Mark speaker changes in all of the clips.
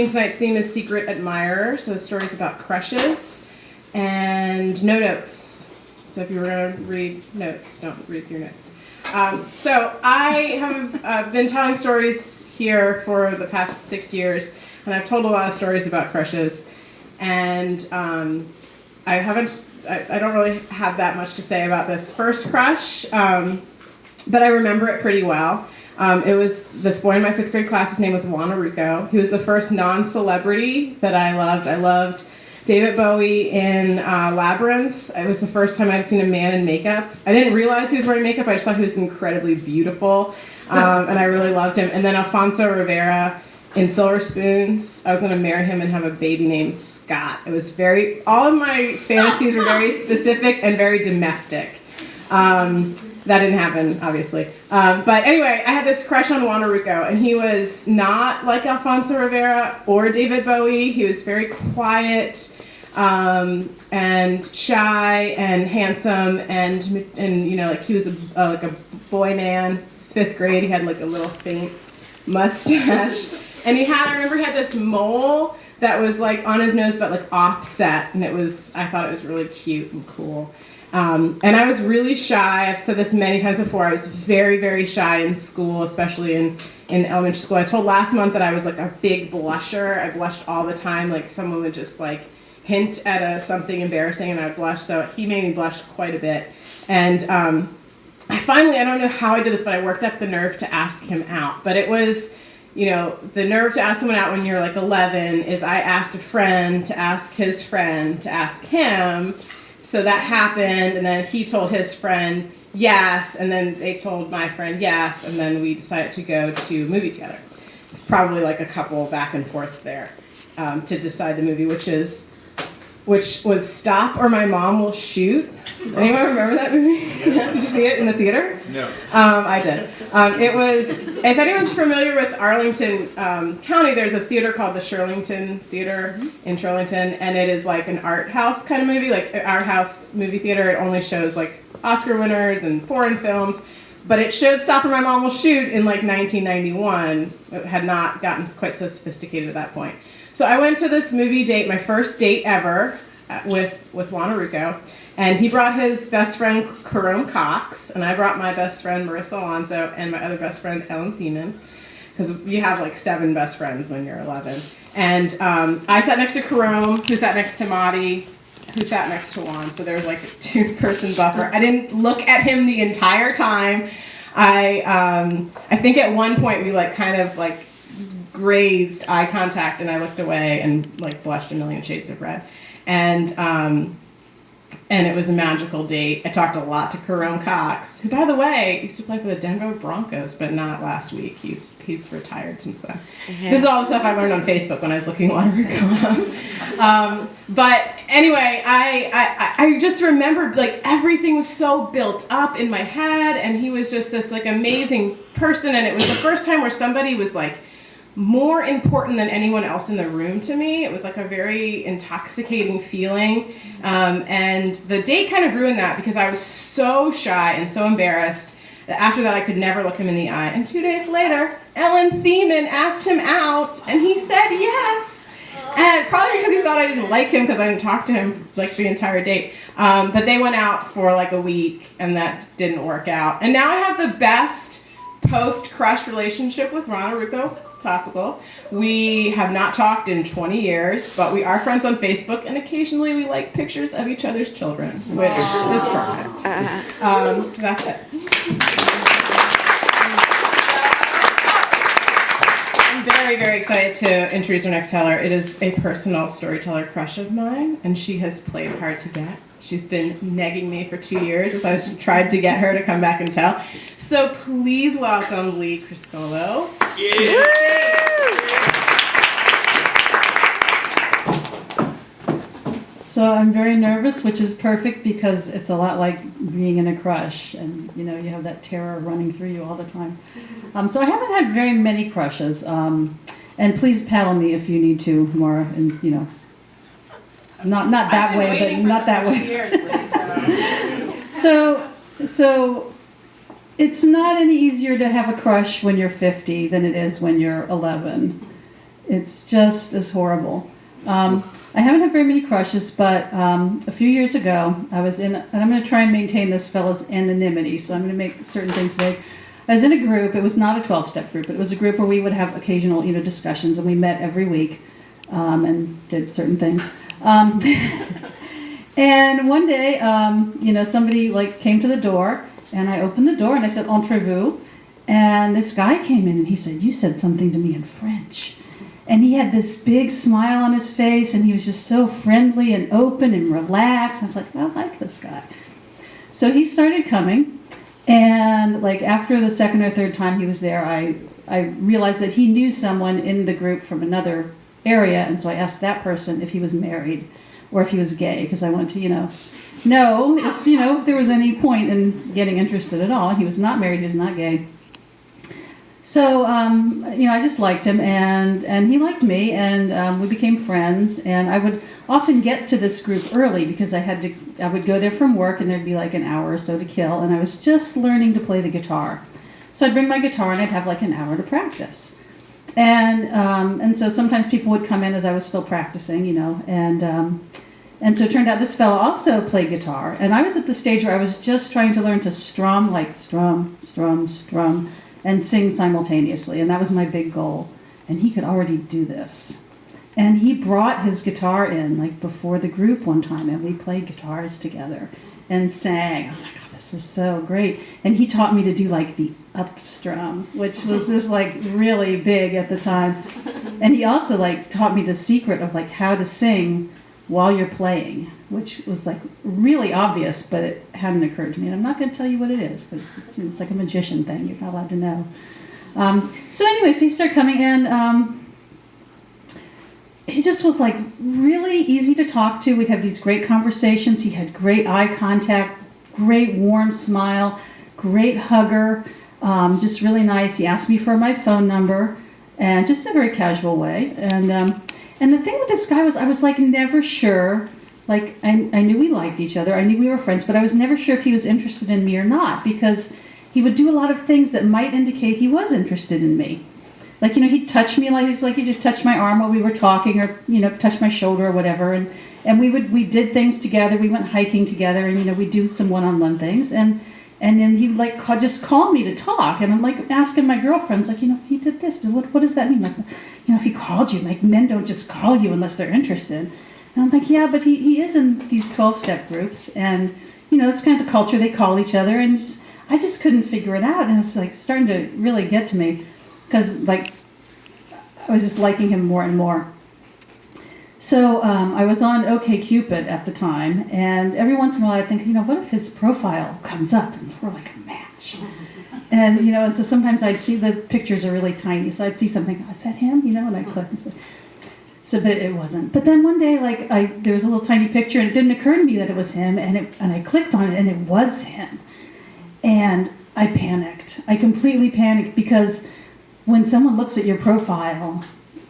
Speaker 1: theme, tonight's theme is Secret Admirer, so stories about crushes, and no notes. So if you were going to read notes, don't read your notes. So I have been telling stories here for the past 6 years, and I've told a lot of stories about crushes, and I don't really have that much to say about this first crush, but I remember it pretty well. It was this boy in my 5th grade class. His name was Wanaruko. He was the first non-celebrity that I loved. I loved David Bowie in Labyrinth. It was the first time I'd seen a man in makeup. I didn't realize he was wearing makeup. I just thought he was incredibly beautiful, and I really loved him. And then Alfonso Rivera in Silver Spoons. I was going to marry him and have a baby named Scott. It was all of my fantasies were very specific and very domestic. That didn't happen, obviously. But anyway, I had this crush on Wanaruko, and he was not like Alfonso Rivera or David Bowie. He was very quiet and shy and handsome, and you know, like he was like a boy man. His 5th grade, he had like a little faint mustache, and I remember he had this mole that was like on his nose but like offset, and I thought it was really cute and cool. And I was really shy. I've said this many times before. I was very, very shy in school, especially in elementary school. I told last month that I was like a big blusher. I blushed all the time. Like someone would just like hint at something embarrassing and I would blush. So he made me blush quite a bit. And I don't know how I did this, but I worked up the nerve to ask him out. But it was, you know, the nerve to ask someone out when you're like 11 is I asked a friend to ask his friend to ask him. So that happened, and then he told his friend yes, and then they told my friend yes, and then we decided to go to a movie together. It's probably like a couple back and forths there to decide the movie, which was Stop or My Mom Will Shoot. Does anyone remember that movie? Yeah. Did you see it in the theater?
Speaker 2: No.
Speaker 1: I did. It was, if anyone's familiar with Arlington County, there's a theater called the Shirlington Theater in Shirlington, and it is like an art house kind of movie, like art house movie theater. It only shows like Oscar winners and foreign films, but it showed Stop or My Mom Will Shoot in like 1991. It had not gotten quite so sophisticated at that point. So I went to this movie date, my first date ever, with Wanaruko, and he brought his best friend Carome Cox, and I brought my best friend Marissa Alonso, and my other best friend Ellen Thiemann, because you have like 7 best friends when you're 11. And I sat next to Carome, who sat next to Madi, who sat next to Juan, so there was like a 2-person buffer. I didn't look at him the entire time. I think at one point we like kind of like grazed eye contact, and I looked away and like blushed a million shades of red. And it was a magical date. I talked a lot to Carome Cox, who, by the way, used to play for the Denver Broncos, but not last week. He's retired since then. Mm-hmm. This is all the stuff I learned on Facebook when I was looking Wanaruko up. But anyway, I just remembered like everything was so built up in my head, and he was just this like amazing person, and it was the first time where somebody was like more important than anyone else in the room to me. It was like a very intoxicating feeling. And the date kind of ruined that because I was so shy and so embarrassed that after that I could never look him in the eye. And 2 days later, Ellen Thiemann asked him out, and he said yes. And probably because he thought I didn't like him because I didn't talk to him like the entire date. But they went out for like a week, and that didn't work out. And now I have the best post-crush relationship with Wanaruko possible. We have not talked in 20 years, but we are friends on Facebook, and occasionally we like pictures of each other's children, which is perfect. That's it. I'm very, very excited to introduce our next teller. It is a personal storyteller crush of mine, and she has played hard to get. She's been negging me for 2 years as I tried to get her to come back and tell. So please welcome Lee Criscolo.
Speaker 2: Yeah.
Speaker 3: So I'm very nervous, which is perfect because it's a lot like being in a crush, and you know you have that terror running through you all the time. So I haven't had very many crushes, and please paddle me if you need to more, and you know. Not that way, but not that way.
Speaker 1: Years, Lee,
Speaker 3: so it's not any easier to have a crush when you're 50 than it is when you're 11. It's just as horrible. I haven't had very many crushes, but a few years ago, I was in, and I'm going to try and maintain this fellow's anonymity, so I'm going to make certain things vague. I was in a group. It was not a 12-step group. It was a group where we would have occasional, discussions, and we met every week and did certain things. And one day, somebody came to the door, and I opened the door and I said, "Entrez-vous?" And this guy came in and he said, "You said something to me in French." And he had this big smile on his face, and he was just so friendly and open and relaxed. I was like, I like this guy. So he started coming, and after the second or third time he was there, I realized that he knew someone in the group from another area, and so I asked that person if he was married or if he was gay, because I wanted to, know if there was any point in getting interested at all. He was not married, he was not gay. So, I just liked him, and he liked me, and we became friends, and I would often get to this group early because I would go there from work, and there'd be an hour or so to kill, and I was just learning to play the guitar. So I'd bring my guitar, and I'd have an hour to practice. And so sometimes people would come in as I was still practicing, and so it turned out this fellow also played guitar, and I was at the stage where I was just trying to learn to strum, strum, and sing simultaneously, and that was my big goal. And he could already do this. And he brought his guitar in, before the group one time, and we played guitars together and sang. I was like, oh, this is so great. And he taught me to do, the up strum, which was just, really big at the time. And he also, taught me the secret of, how to sing while you're playing, which was really obvious, but it hadn't occurred to me. And I'm not going to tell you what it is, because it's like a magician thing. You're not allowed to know. So he started coming in. He just was really easy to talk to. We'd have these great conversations. He had great eye contact, great warm smile, great hugger, just really nice. He asked me for my phone number, and just in a very casual way. And the thing with this guy was I was never sure, I knew we liked each other, I knew we were friends, but I was never sure if he was interested in me or not, because he would do a lot of things that might indicate he was interested in me. He'd touch me, he'd just touch my arm while we were talking, or, touch my shoulder or whatever, and we did things together, we went hiking together, and, we'd do some one-on-one things, and then he'd just call me to talk, and I'm asking my girlfriends, he did this, what does that mean? If he called you, men don't just call you unless they're interested. And I'm yeah, but he is in these 12-step groups, and, that's kind of the culture, they call each other, and I just couldn't figure it out, and it was starting to really get to me, because I was just liking him more and more. So I was on OkCupid at the time, and every once in a while I think, what if his profile comes up and we're a match? And, and so sometimes I'd see the pictures are really tiny, so I'd see something, is that him? And I'd click. So, but it wasn't. But then one day, there was a little tiny picture, and it didn't occur to me that it was him, and I clicked on it, and it was him. And I panicked. I completely panicked, because when someone looks at your profile,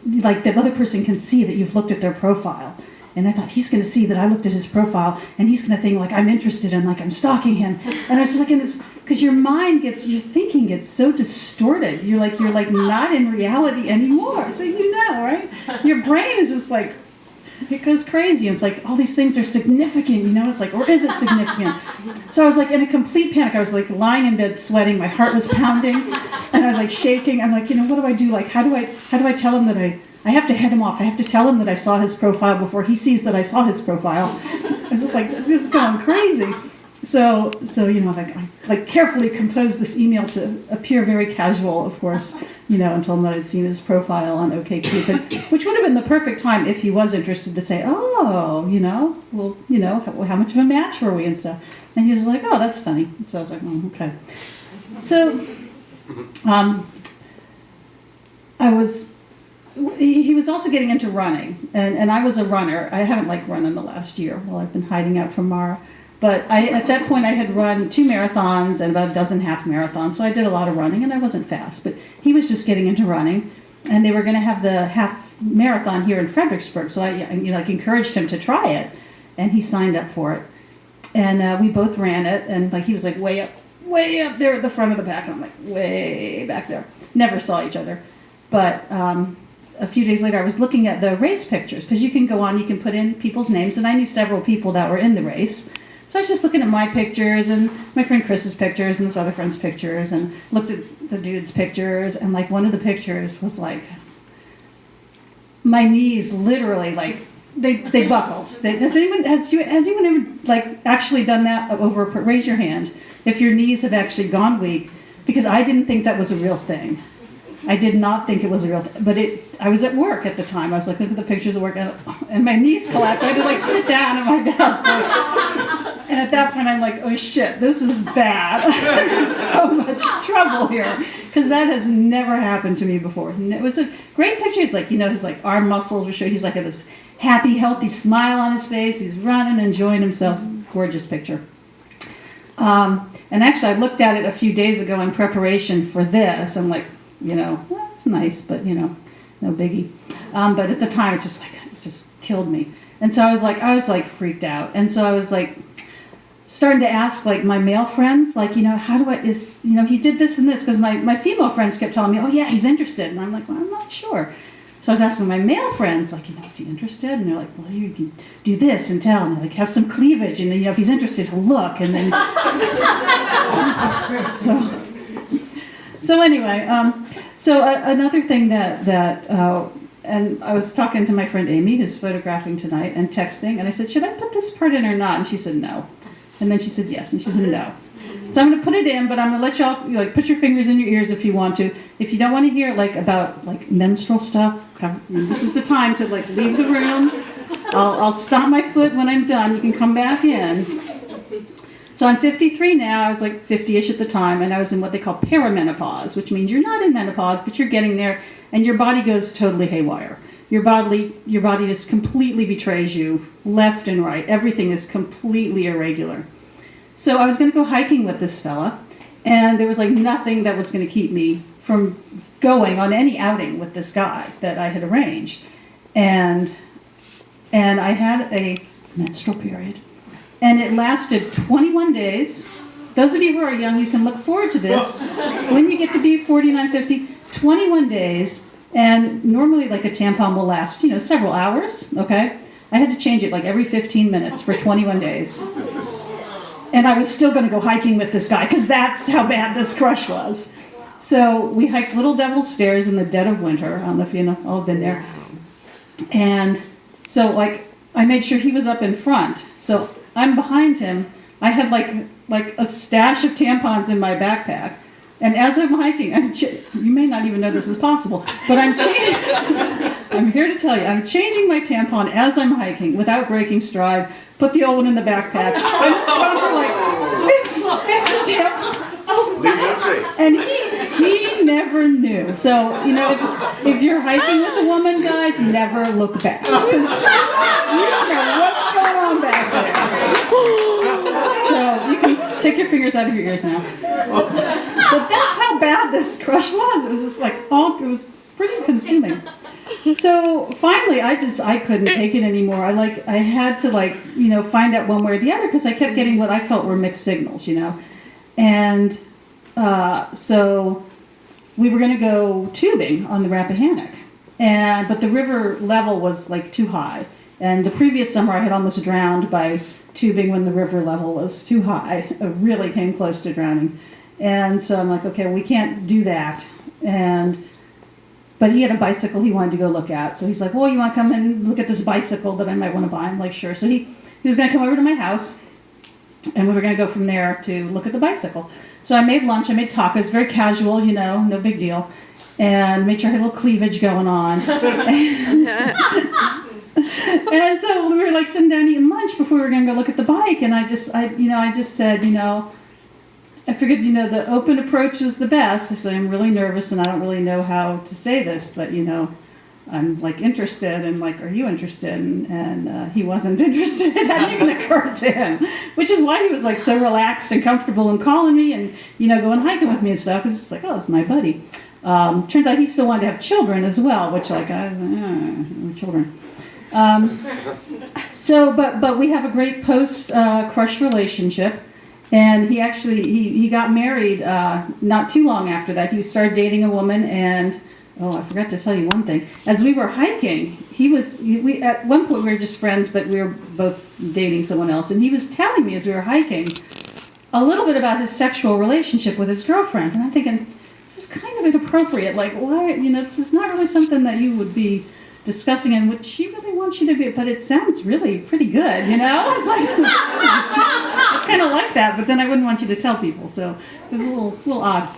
Speaker 3: the other person can see that you've looked at their profile. And I thought, he's going to see that I looked at his profile, and he's going to think I'm interested and I'm stalking him. And I was just in this, because your thinking gets so distorted. You're not in reality anymore. So right? Your brain is just it goes crazy. It's all these things are significant, it's or is it significant? So I was in a complete panic. I was lying in bed sweating, my heart was pounding, and I was shaking. I'm what do I do? How do I tell him that I have to head him off. I have to tell him that I saw his profile before he sees that I saw his profile. I was just this is going crazy. So I carefully composed this email to appear very casual, of course, and told him that I'd seen his profile on OkCupid, which would have been the perfect time if he was interested to say, how much of a match were we and stuff. And he was oh, that's funny. So I was okay. So he was also getting into running, and I was a runner. I haven't run in the last year while I've been hiding out from Mara. But at that point, I had run 2 marathons and about a dozen half marathons, so I did a lot of running, and I wasn't fast. But he was just getting into running, and they were going to have the half marathon here in Fredericksburg, so I encouraged him to try it, and he signed up for it. And we both ran it, and he was way up there at the front of the pack, and I'm way back there. Never saw each other. But a few days later, I was looking at the race pictures, because you can go on, you can put in people's names, and I knew several people that were in the race. So I was just looking at my pictures and my friend Chris's pictures and this other friend's pictures, and looked at the dude's pictures, and like one of the pictures was like, my knees literally like, they buckled. Has anyone ever like actually done that over, raise your hand, if your knees have actually gone weak? Because I didn't think that was a real thing. I did not think it was a real thing, but I was at work at the time. I was looking at the pictures of work, and my knees collapsed. I had to like sit down at my desk. And at that point, I'm like, oh shit, this is bad. I'm in so much trouble here, because that has never happened to me before. And it was a great picture. It's like, his like arm muscles were showing. He's like this happy, healthy smile on his face. He's running, enjoying himself. Gorgeous picture. And actually, I looked at it a few days ago in preparation for this. I'm like, well, it's nice, but no biggie. But at the time, it just killed me. And so I was like freaked out. And so I was like starting to ask like my male friends, like, how do he did this and this, because my female friends kept telling me, oh yeah, he's interested. And I'm like, well, I'm not sure. So I was asking my male friends, like, is he interested? And they're like, well, you can do this and tell, and like have some cleavage, and if he's interested, he'll look, and then. So anyway, another thing and I was talking to my friend Amy, who's photographing tonight, and texting, and I said, should I put this part in or not? And she said no. And then she said yes, and she said no. So I'm going to put it in, but I'm going to let y'all like put your fingers in your ears if you want to. If you don't want to hear like about like menstrual stuff, this is the time to like leave the room. I'll stomp my foot when I'm done. You can come back in. So I'm 53 now. I was like 50-ish at the time, and I was in what they call perimenopause, which means you're not in menopause, but you're getting there, and your body goes totally haywire. Your body just completely betrays you, left and right. Everything is completely irregular. So I was going to go hiking with this fella, and there was like nothing that was going to keep me from going on any outing with this guy that I had arranged. And I had a menstrual period. And it lasted 21 days. Those of you who are young, you can look forward to this. When you get to be 49, 50, 21 days. And normally like a tampon will last, several hours, okay? I had to change it like every 15 minutes for 21 days. And I was still going to go hiking with this guy, because that's how bad this crush was. So we hiked Little Devil's Stairs in the dead of winter. I don't know if you all have been there. And so like I made sure he was up in front. So I'm behind him. I had like a stash of tampons in my backpack. And as I'm hiking, you may not even know this is possible, but I'm here to tell you, I'm changing my tampon as I'm hiking without breaking stride, put the old one in the backpack. I was gone for like 50 tampons. And he never knew. So, if you're hiking with a woman, guys, never look back. You don't know what's going on back there. So you can take your fingers out of your ears now. So that's how bad this crush was. It was just like, it was pretty consuming. So finally, I couldn't take it anymore. I had to find out one way or the other, because I kept getting what I felt were mixed signals, And so we were going to go tubing on the Rappahannock, but the river level was like too high. And the previous summer, I had almost drowned by tubing when the river level was too high. I really came close to drowning. And so I'm like, okay, we can't do that. But he had a bicycle he wanted to go look at. So he's like, well, you want to come and look at this bicycle that I might want to buy? I'm like, sure. So he was going to come over to my house, and we were going to go from there to look at the bicycle. So I made lunch. I made tacos, very casual, no big deal. And made sure I had a little cleavage going on. And so we were like sitting down eating lunch before we were going to go look at the bike. And I just said, I figured, the open approach was the best. I said, I'm really nervous and I don't really know how to say this, but, I'm like interested, and like, are you interested? And he wasn't interested. It hadn't even occurred to him, which is why he was like so relaxed and comfortable and calling me and, going hiking with me and stuff. Because it's like, oh, it's my buddy. Turns out he still wanted to have children as well, which children. But we have a great post-crush relationship. And he actually, he got married not too long after that. He started dating a woman, and Oh, I forgot to tell you one thing. As we were hiking, we at one point we were just friends, but we were both dating someone else, and he was telling me as we were hiking a little bit about his sexual relationship with his girlfriend, and I'm thinking, this is kind of inappropriate. Like, why, this is not really something that you would be discussing, and would she really want you to be, but it sounds really pretty good, I was like, I kind of like that, but then I wouldn't want you to tell people, so it was a little odd.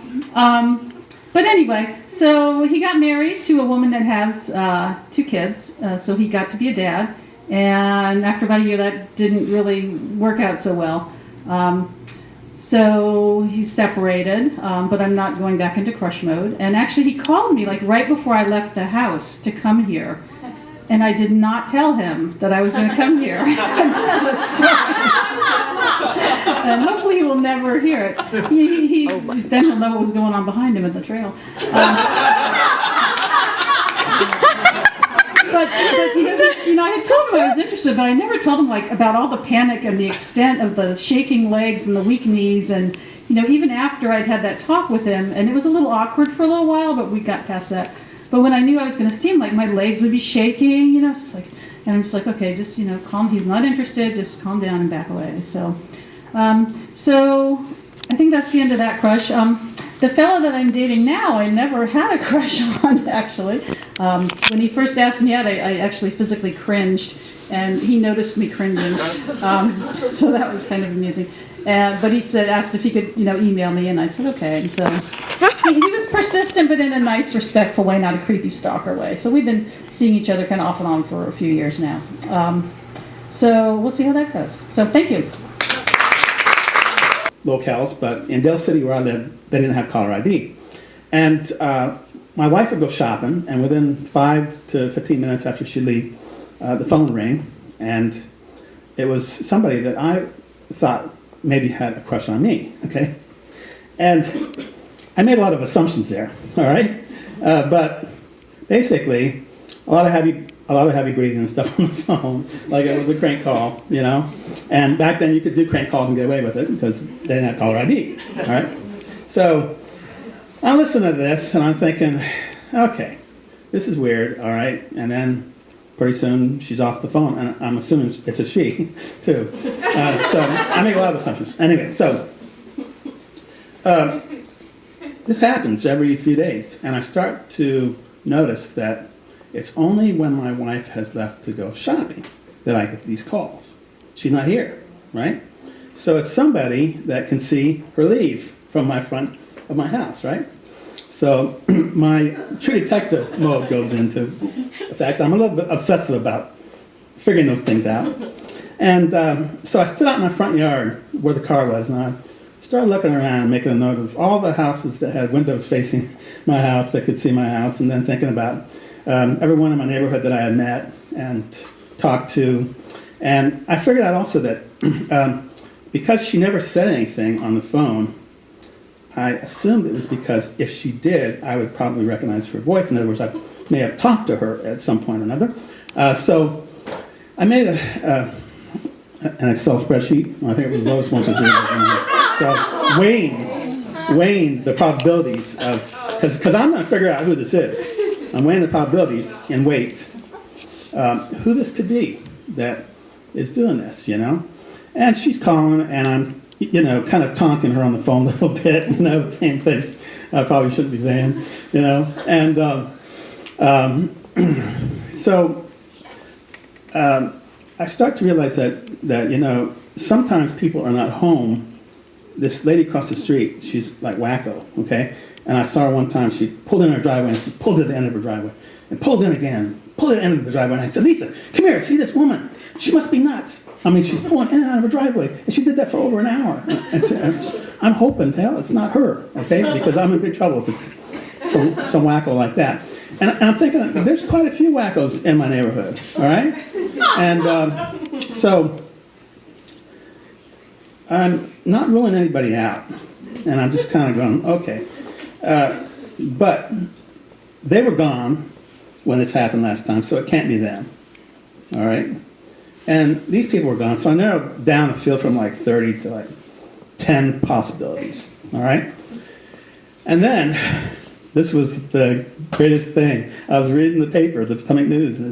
Speaker 3: But anyway, so he got married to a woman that has 2 kids, so he got to be a dad, and after about a year that didn't really work out so well. So he's separated, but I'm not going back into crush mode. And actually he called me like right before I left the house to come here. And I did not tell him that I was going to come here and tell a story. And hopefully he will never hear it. Then he'll know what was going on behind him at the trail. But I had told him I was interested, but I never told him about all the panic and the extent of the shaking legs and the weak knees, and even after I'd had that talk with him, and it was a little awkward for a little while, but we got past that. But when I knew I was going to see him, my legs would be shaking, it's and I'm just like, okay, just calm. He's not interested. Just calm down and back away. So I think that's the end of that crush. The fellow that I'm dating now, I never had a crush on, actually. When he first asked me out, I actually physically cringed, and he noticed me cringing. So that was kind of amusing. But he asked if he could, email me, and I said, okay. And so he was persistent, but in a nice, respectful way, not a creepy stalker way. So we've been seeing each other kind of off and on for a few years now. So we'll see how that goes. So thank you.
Speaker 2: Locales, but in Dale City where I live, they didn't have caller ID. And my wife would go shopping, and within 5 to 15 minutes after she'd leave, the phone would ring, and it was somebody that I thought maybe had a crush on me, okay? And I made a lot of assumptions there, all right? But basically, a lot of heavy breathing and stuff on the phone, like it was a crank call, And back then you could do crank calls and get away with it because they didn't have caller ID, all right? So I'm listening to this and I'm thinking, okay, this is weird, all right? And then pretty soon she's off the phone, and I'm assuming it's a she, too. So I make a lot of assumptions. Anyway, so this happens every few days, and I start to notice that it's only when my wife has left to go shopping that I get these calls. She's not here, right? So it's somebody that can see her leave from my front of my house, right? So my true detective mode goes into effect. I'm a little bit obsessive about figuring those things out. And so I stood out in my front yard where the car was, and I started looking around, making a note of all the houses that had windows facing my house that could see my house, and then thinking about everyone in my neighborhood that I had met and talked to. And I figured out also that because she never said anything on the phone, I assumed it was because if she did, I would probably recognize her voice. In other words, I may have talked to her at some point or another. So I made an Excel spreadsheet. I think it was Lois wanted to do it. So I was weighing the probabilities of, because I'm going to figure out who this is. I'm weighing the probabilities in weights, who this could be that is doing this, And she's calling, and I'm kind of taunting her on the phone a little bit, saying things I probably shouldn't be saying, And so I start to realize that sometimes people are not home. This lady across the street, she's like wacko, okay? And I saw her one time, she pulled in her driveway, and she pulled to the end of her driveway, and pulled in again, pulled to the end of the driveway, and I said, Lisa, come here, see this woman? She must be nuts. I mean, she's pulling in and out of her driveway, and she did that for over an hour. And I'm hoping, hell, it's not her, okay? Because I'm in big trouble if it's some wacko like that. And I'm thinking, there's quite a few wackos in my neighborhood, all right? And so I'm not ruling anybody out, and I'm just kind of going, okay. But they were gone when this happened last time, so it can't be them, all right? And these people were gone, so I narrowed down the field from 30 to 10 possibilities, all right? And then this was the greatest thing. I was reading the paper, the Potomac News, and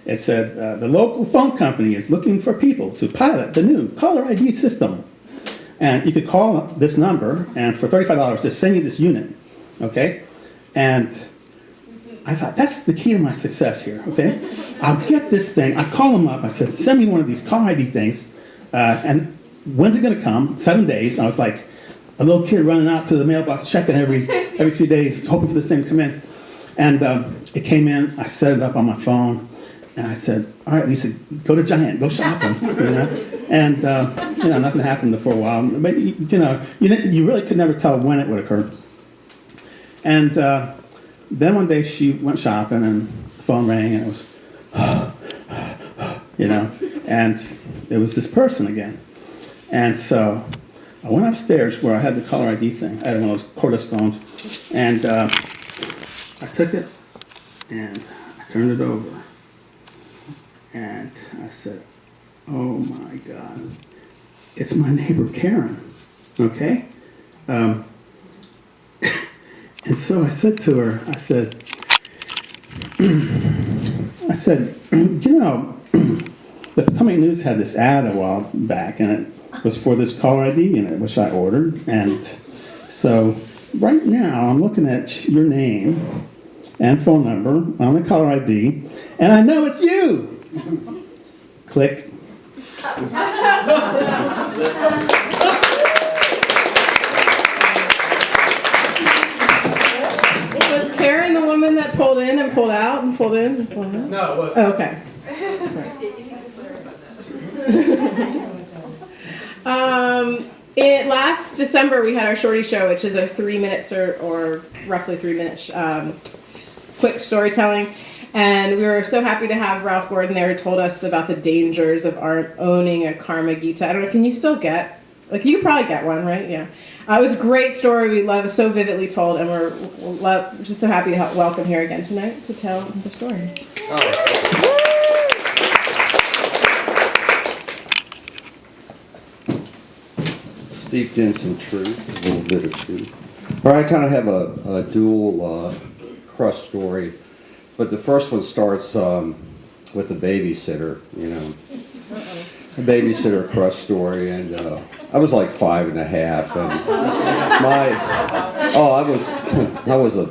Speaker 2: it said the local phone company is looking for people to pilot the new caller ID system. And you could call this number, and for $35, they'll send you this unit, okay? And I thought, that's the key to my success here, okay? I'll get this thing. I call them up. I said, send me one of these caller ID things. And when's it going to come? 7 days. I was like a little kid running out to the mailbox, checking every few days, hoping for this thing to come in. And it came in. I set it up on my phone. And I said, all right, Lisa, go to Giant, go shopping, you know. And, nothing happened for a while. But, you really could never tell when it would occur. And then one day she went shopping and the phone rang and it was, and it was this person again. And so I went upstairs where I had the caller ID thing. I had one of those cordless phones. And I took it and I turned it over. And I said, oh my God, it's my neighbor Karen, okay? And so I said to her, I said, the Potomac News had this ad a while back, and it was for this caller ID unit, which I ordered. And so right now I'm looking at your name and phone number on the caller ID, and I know it's you. Click.
Speaker 1: Was Karen the woman that pulled in and pulled out and pulled in and pulled out?
Speaker 4: No, it wasn't.
Speaker 1: Oh, okay. Last December we had our shorty show, which is a 3 minutes or roughly 3 minutes quick storytelling. And we were so happy to have Ralph Gordon there who told us about the dangers of owning a Karma Gita. I don't know, can you still get, you probably get one, right? Yeah. It was a great story. We love, so vividly told, and we're just so happy to welcome here again tonight to tell the story.
Speaker 5: Steeped in some truth, a little bit of truth. All right, I kind of have a dual crust story. But the first one starts with a babysitter, a babysitter crush story, and I was like 5.5, and I was a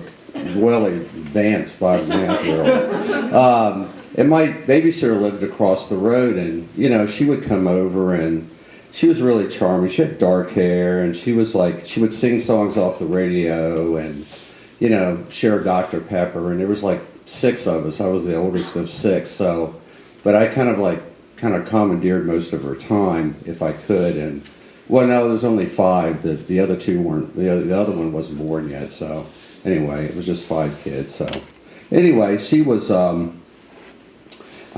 Speaker 5: well advanced 5.5-year-old, and my babysitter lived across the road, and she would come over, and she was really charming. She had dark hair, and she would sing songs off the radio, and share Dr. Pepper, and there was like 6 of us. I was the oldest of 6, but I kind of commandeered most of her time if I could. And well, no, there's only 5. The other 2 weren't. The other one wasn't born yet. So anyway, it was just 5 kids. So anyway, she was. I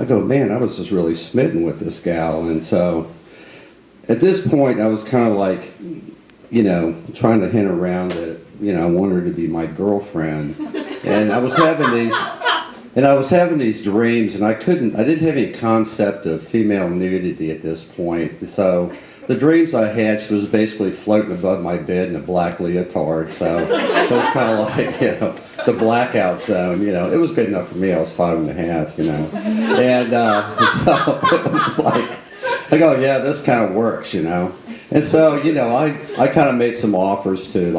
Speaker 5: go, man, I was just really smitten with this gal, and so at this point, I was kind of like, trying to hint around that. I wanted her to be my girlfriend, and I was having these dreams, and I didn't have any concept of female nudity at this point. So the dreams I had, she was basically floating above my bed in a black leotard. So it was kind of like, the blackout zone. It was good enough for me. I was 5.5, and so it was like, I go, yeah, this kind of works, And so, I kind of made some offers to,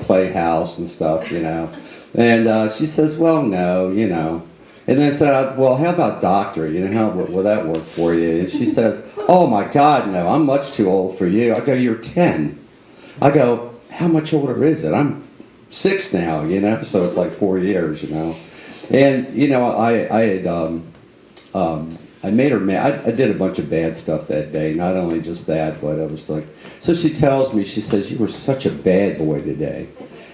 Speaker 5: play house and stuff, And she says, well, no, And then said, well, how about doctor? How will that work for you? And she says, oh, my God, no, I'm much too old for you. I go, you're 10. I go, how much older is it? I'm 6 now, So it's like 4 years, And, I made her mad. I did a bunch of bad stuff that day. Not only just that, but I was like... So she tells me, she says, you were such a bad boy today.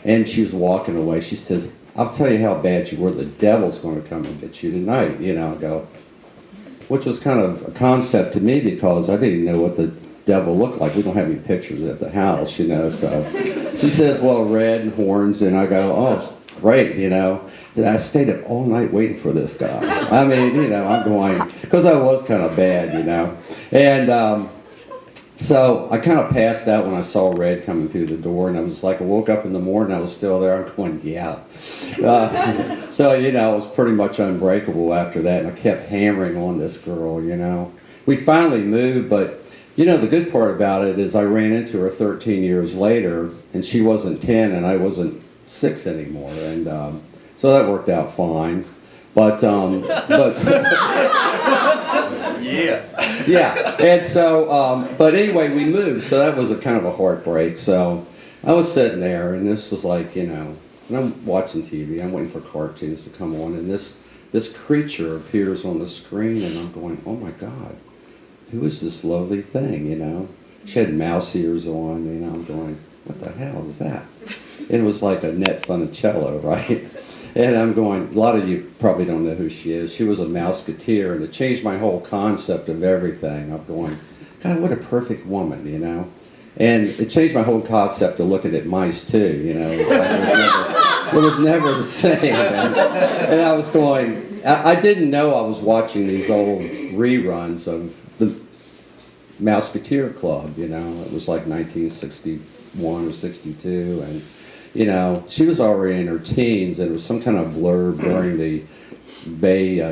Speaker 5: And she was walking away. She says, I'll tell you how bad you were. The devil's going to come and get you tonight. I go... Which was kind of a concept to me because I didn't even know what the devil looked like. We don't have any pictures at the house, So she says, well, red and horns. And I go, oh, great, I stayed up all night waiting for this guy. I'm going, because I was kind of bad, And So I kind of passed out when I saw Red coming through the door, and I was like, I woke up in the morning, I was still there. I'm going, yeah. So, you know, it was pretty much unbreakable after that, and I kept hammering on this girl, you know. We finally moved, but, you know, the good part about it is I ran into her 13 years later, and she wasn't 10, and I wasn't 6 anymore, and so that worked out fine. But yeah, and so, but anyway, we moved, so that was a kind of a heartbreak. So I was sitting there, and this was like, you know, and I'm watching TV, I'm waiting for cartoons to come on, and this creature appears on the screen, and I'm going, oh my God, who is this lovely thing, you know? She had mouse ears on, you know, I'm going, what the hell is that? And it was like a net funicello, right? And I'm going, a lot of you probably don't know who she is. She was a mouseketeer, and it changed my whole concept of everything. I'm going, God, what a perfect woman, you know? And it changed my whole concept of looking at mice, too, you know? It was, like, it was never the same. And I was going, I didn't know I was watching these old reruns of the Mouseketeer Club, you know? It was like 1961 or 62, and you know, she was already in her teens, and it was some kind of blurb during the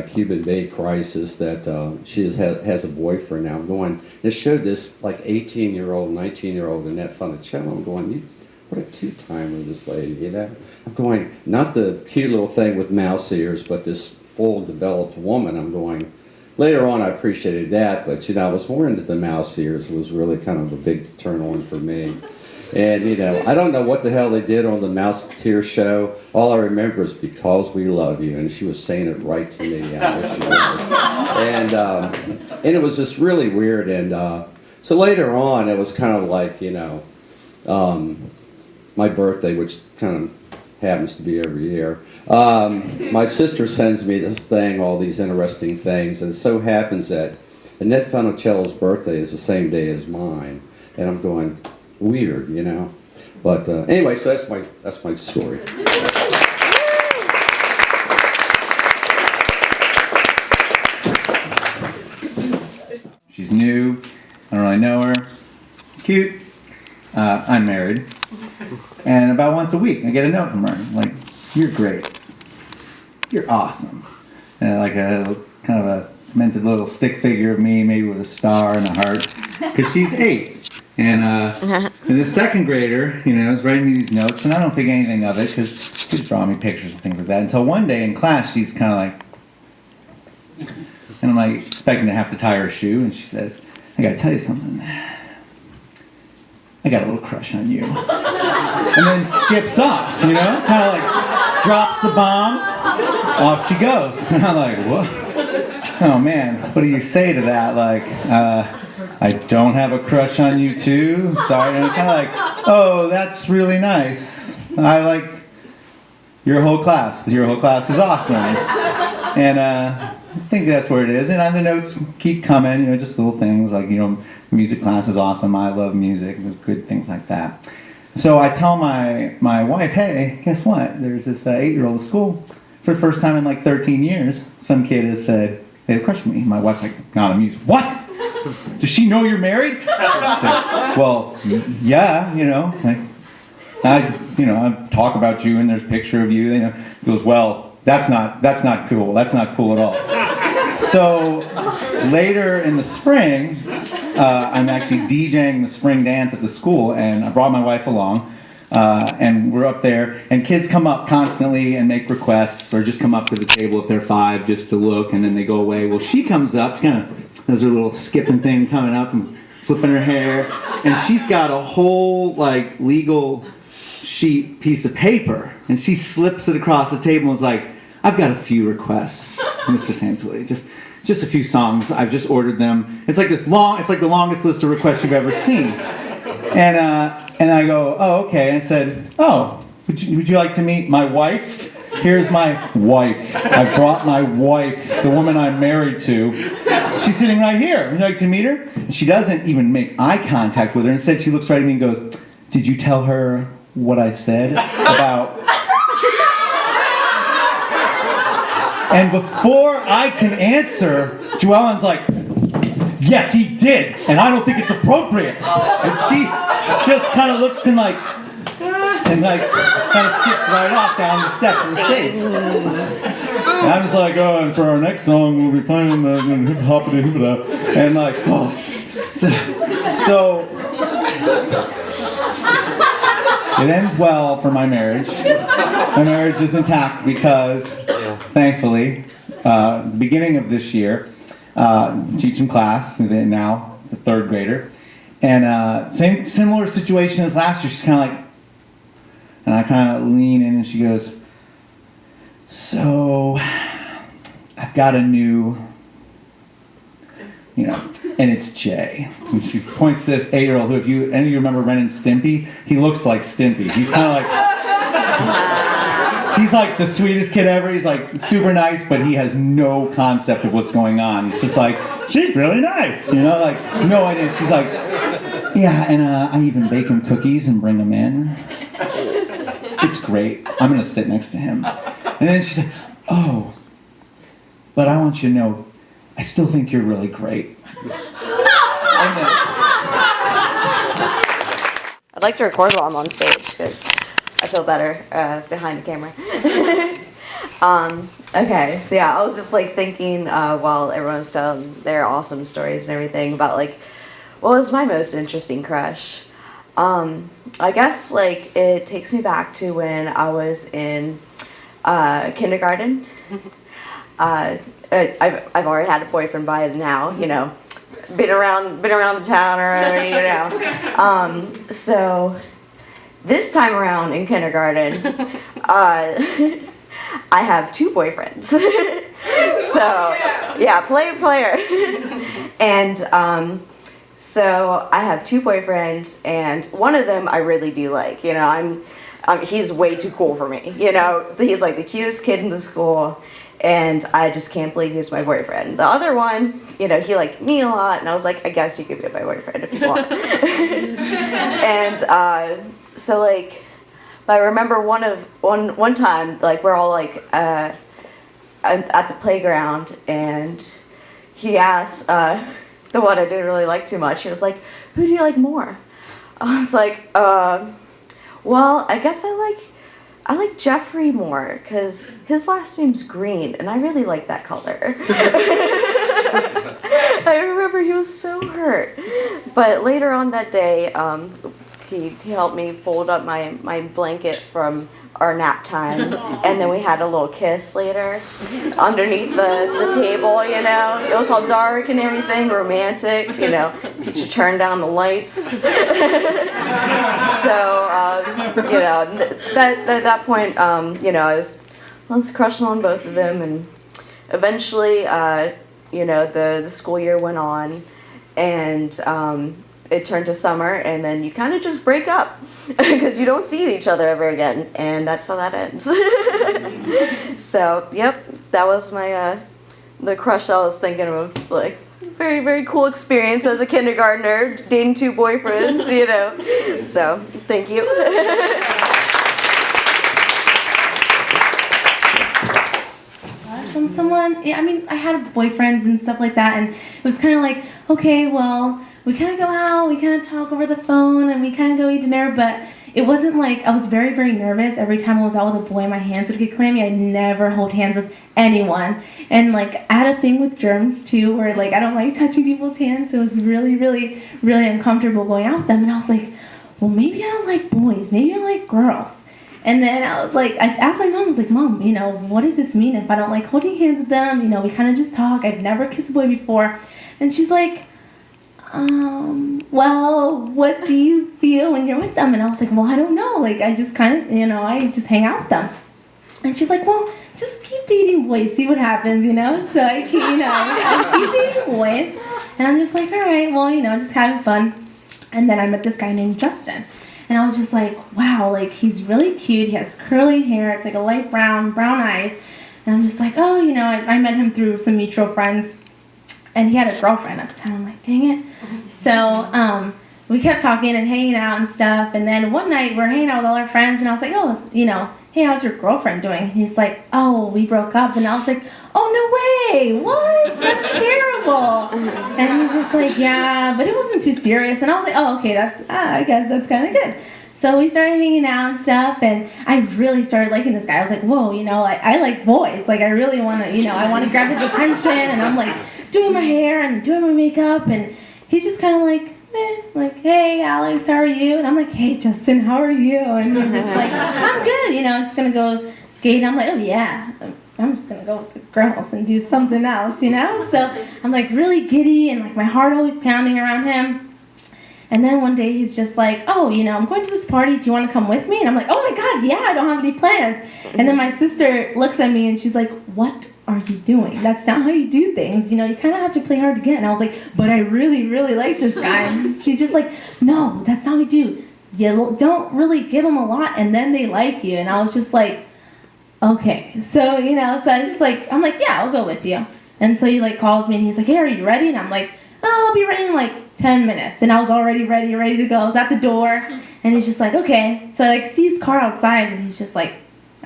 Speaker 5: Cuban Bay crisis that she has a boyfriend now. I'm going, it showed this like 18-year-old, 19-year-old Annette Funicello. I'm going, what a two-timer this lady, you know? I'm going, not the cute little thing with mouse ears, but this full developed woman. I'm going, later on I appreciated that, but you know, I was more into the mouse ears. It was really kind of a big turn on for me. And, you know, I don't know what the hell they did on the Mouseketeer show. All I remember is because we love you. And she was saying it right to me. I know she was. And it was just really weird. And so later on, it was kind of like, you know, my birthday, which kind of happens to be every year. My sister sends me this thing, all these interesting things. And it so happens that Annette Funicello's birthday is the same day as mine. And I'm going, weird, you know. But anyway, so that's my story.
Speaker 4: She's new. I don't really know her. Cute. I'm married. And about once a week, I get a note from her. Like, you're great. You're awesome. And like a kind of a minted little stick figure of me, maybe with a star and a heart. Because she's 8. And the second grader, you know, is writing me these notes, and I don't think anything of it because she's drawing me pictures and things like that. Until one day in class, she's kind of like, and I'm like expecting to have to tie her shoe, and she says, I gotta tell you something. I got a little crush on you. And then skips off, you know, kind of like drops the bomb, off she goes. And I'm like, what? Oh man, what do you say to that? Like, I don't have a crush on you too. Sorry. And I'm kind of like, oh, that's really nice. I like your whole class. Your whole class is awesome. And I think that's where it is. And the notes keep coming, you know, just little things like, you know, music class is awesome. I love music. There's good things like that. So I tell my wife, hey, guess what? There's this 8-year-old at school. For the first time in like 13 years, some kid has said they had a crush on me. My wife's like, not amused. What? Does she know you're married? Like, well, yeah, you know. Like, I talk about you and there's a picture of you. You know, he goes, well, that's not cool. That's not cool at all. So later in the spring, I'm actually DJing the spring dance at the school, and I brought my wife along. And we're up there, and kids come up constantly and make requests, or just come up to the table if they're 5 just to look, and then they go away. Well, she comes up, she kind of does her little skipping thing coming up and flipping her hair, and she's got a whole like legal sheet piece of paper, and she slips it across the table and is like, I've got a few requests, Mr. Santulli, just a few songs. I've just ordered them. It's like the longest list of requests you've ever seen. And I go, oh, okay. And I said, oh, would you like to meet my wife? Here's my wife. I brought my wife, the woman I'm married to. She's sitting right here. Would you like to meet her? And she doesn't even make eye contact with her. Instead, she looks right at me and goes, did you tell her what I said about... And before I can answer, Joellen's like, yes, he did, and I don't think it's appropriate. And she just kind of looks and kind of skips right off down the steps of the stage. And I'm just like, oh, and for our next song, we'll be playing the hip hoppity hula, and like, oh, so it ends well for my marriage. My marriage is intact because, thankfully, the beginning of this year, teaching class, now the third grader, and similar situation as last year. She's kind of like, and I kind of lean in, and she goes, so I've got a new, and it's Jay. And she points to this 8-year-old who, if any of you remember Ren and Stimpy, he looks like Stimpy. He's kind of like, he's like the sweetest kid ever. He's like super nice, but he has no concept of what's going on. He's just like, she's really nice, like no idea. She's like, yeah, and I even bake him cookies and bring them in. It's great. I'm gonna sit next to him. And then she's like, oh, but I want you to know, I still think you're really great.
Speaker 6: I'd like to record while I'm on stage because I feel better behind the camera. Okay, so yeah, I was just like thinking while everyone's telling their awesome stories and everything about like, what was my most interesting crush? I guess like it takes me back to when I was in kindergarten. I've already had a boyfriend by now, been around the town already, So this time around in kindergarten, I have 2 boyfriends. So yeah, player. And so I have 2 boyfriends, and one of them I really do like. He's way too cool for me. He's like the cutest kid in the school. And I just can't believe he's my boyfriend. The other one, he liked me a lot, and I was like, I guess you could be my boyfriend if you want. And so like, but I remember one time, like we're all like at the playground, and he asked the one I didn't really like too much. He was like, "Who do you like more?" I was like, well, I guess I like Jeffrey more because his last name's Green, and I really like that color. I remember he was so hurt. But later on that day, he helped me fold up my blanket from our nap time, and then we had a little kiss later underneath the table, It was all dark and everything, romantic, Teacher turned down the lights. So, at that point, I was crushing on both of them, and eventually, the school year went on, and it turned to summer, and then you kind of just break up because you don't see each other ever again, and that's how that ends. So, yep, that was my the crush I was thinking of, like, very, very cool experience as a kindergartner, dating 2 boyfriends, So, thank you.
Speaker 7: From someone, I had boyfriends and stuff like that, and it was kind of like, okay, well, we kind of go out, we kind of talk over the phone, and we kind of go eat dinner, but it wasn't like, I was very, very nervous every time I was out with a boy. My hands would get clammy. I'd never hold hands with anyone. And like, I had a thing with germs too, where like, I don't like touching people's hands, so it was really, really, really uncomfortable going out with them. And I was like, well, maybe I don't like boys, maybe I like girls. And then I was like, I asked my mom, I was like, Mom, what does this mean if I don't like holding hands with them? We kind of just talk. I've never kissed a boy before. And she's like, well, what do you feel when you're with them? And I was like, well, I don't know. Like, I just kind of, I just hang out with them. And she's like, well, just keep dating boys, see what happens, So I keep, I keep dating boys. And I'm just like, all right, well, just having fun. And then I met this guy named Justin. And I was just like, wow, like, he's really cute. He has curly hair. It's like a light brown eyes. And I'm just like, oh, I met him through some mutual friends. And he had a girlfriend at the time. I'm like, dang it. So we kept talking and hanging out and stuff. And then one night we're hanging out with all our friends. And I was like, oh, hey, how's your girlfriend doing? And he's like, oh, we broke up. And I was like, oh, no way, what? That's terrible. And he's just like, yeah, but it wasn't too serious. And I was like, oh, okay, I guess that's kind of good. So we started hanging out and stuff, and I really started liking this guy. I was like, whoa, I like boys. Like, I really want to, I want to grab his attention, and I'm like doing my hair and doing my makeup, and he's just kind of like, like, hey, Alex, how are you? And I'm like, hey, Justin, how are you? And he's just like, I'm good, I'm just going to go skate. And I'm like, oh, yeah, I'm just going to go with the girls and do something else, So I'm like really giddy, and like my heart always pounding around him. And then one day he's just like, oh, I'm going to this party. Do you want to come with me? And I'm like, oh my God, yeah, I don't have any plans. And then my sister looks at me and she's like, what are you doing? That's not how you do things. You kind of have to play hard to get. And I was like, but I really, really like this guy. And she's just like, no, that's not how we do. You don't really give them a lot and then they like you. And I was just like, okay. So, so I was just like, I'm like, yeah, I'll go with you. And so he like calls me and he's like, hey, are you ready? And I'm like, oh, I'll be ready in like 10 minutes. And I was already ready to go. I was at the door, and he's just like, okay. So I like see his car outside, and he's just like,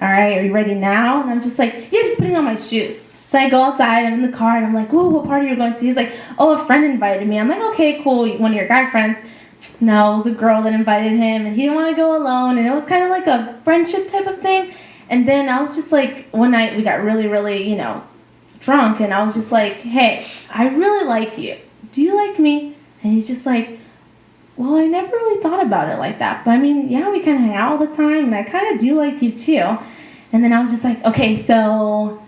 Speaker 7: all right, are you ready now? And I'm just like, yeah, just putting on my shoes. So I go outside, I'm in the car, and I'm like, whoa, what party are you going to? He's like, oh, a friend invited me. I'm like, okay, cool, one of your guy friends. No, it was a girl that invited him, and he didn't want to go alone, and it was kind of like a friendship type of thing. And then I was just like, one night we got really, really, drunk, and I was just like, hey, I really like you. Do you like me? And he's just like, well, I never really thought about it like that. But I mean, yeah, we kind of hang out all the time, and I kind of do like you too. And then I was just like, okay, so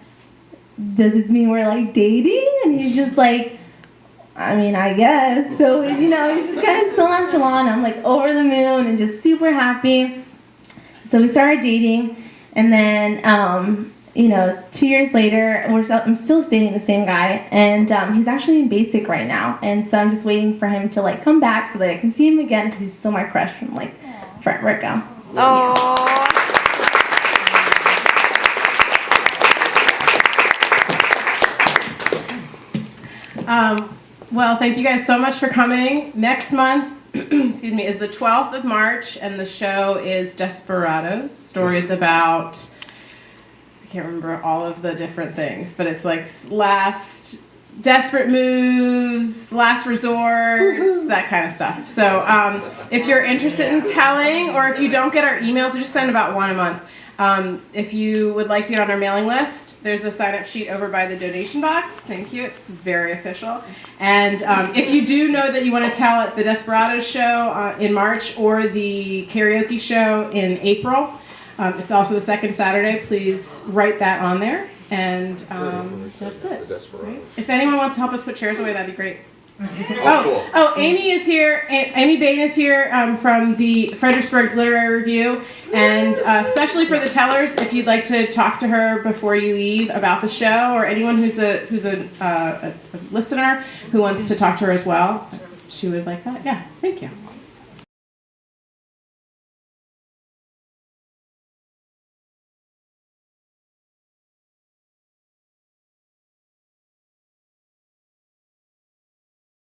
Speaker 7: does this mean we're like dating? And he's just like, I mean, I guess. So, he's just kind of so nonchalant. I'm like over the moon and just super happy. So we started dating, and then, 2 years later, I'm still dating the same guy, and he's actually in basic right now, and so I'm just waiting for him to like come back so that I can see him again, because he's still my crush from like forever ago.
Speaker 6: Oh.
Speaker 1: Well, thank you guys so much for coming. Next month, excuse me, is the 12th of March, and the show is Desperados, stories about, I can't remember all of the different things, but it's like last desperate moves, last resorts, that kind of stuff. So if you're interested in telling, or if you don't get our emails, we just send about one a month. If you would like to get on our mailing list, there's a sign-up sheet over by the donation box. Thank you. It's very official. And if you do know that you want to tell at the Desperados show in March or the karaoke show in April, it's also the second Saturday. Please write that on there. And that's it. Right? If anyone wants to help us put chairs away, that'd be great. Amy is here. Amy Bain is here from the Fredericksburg Literary Review, and especially for the tellers, if you'd like to talk to her before you leave about the show, or anyone who's a listener who wants to talk to her as well, she would like that. Yeah, thank you.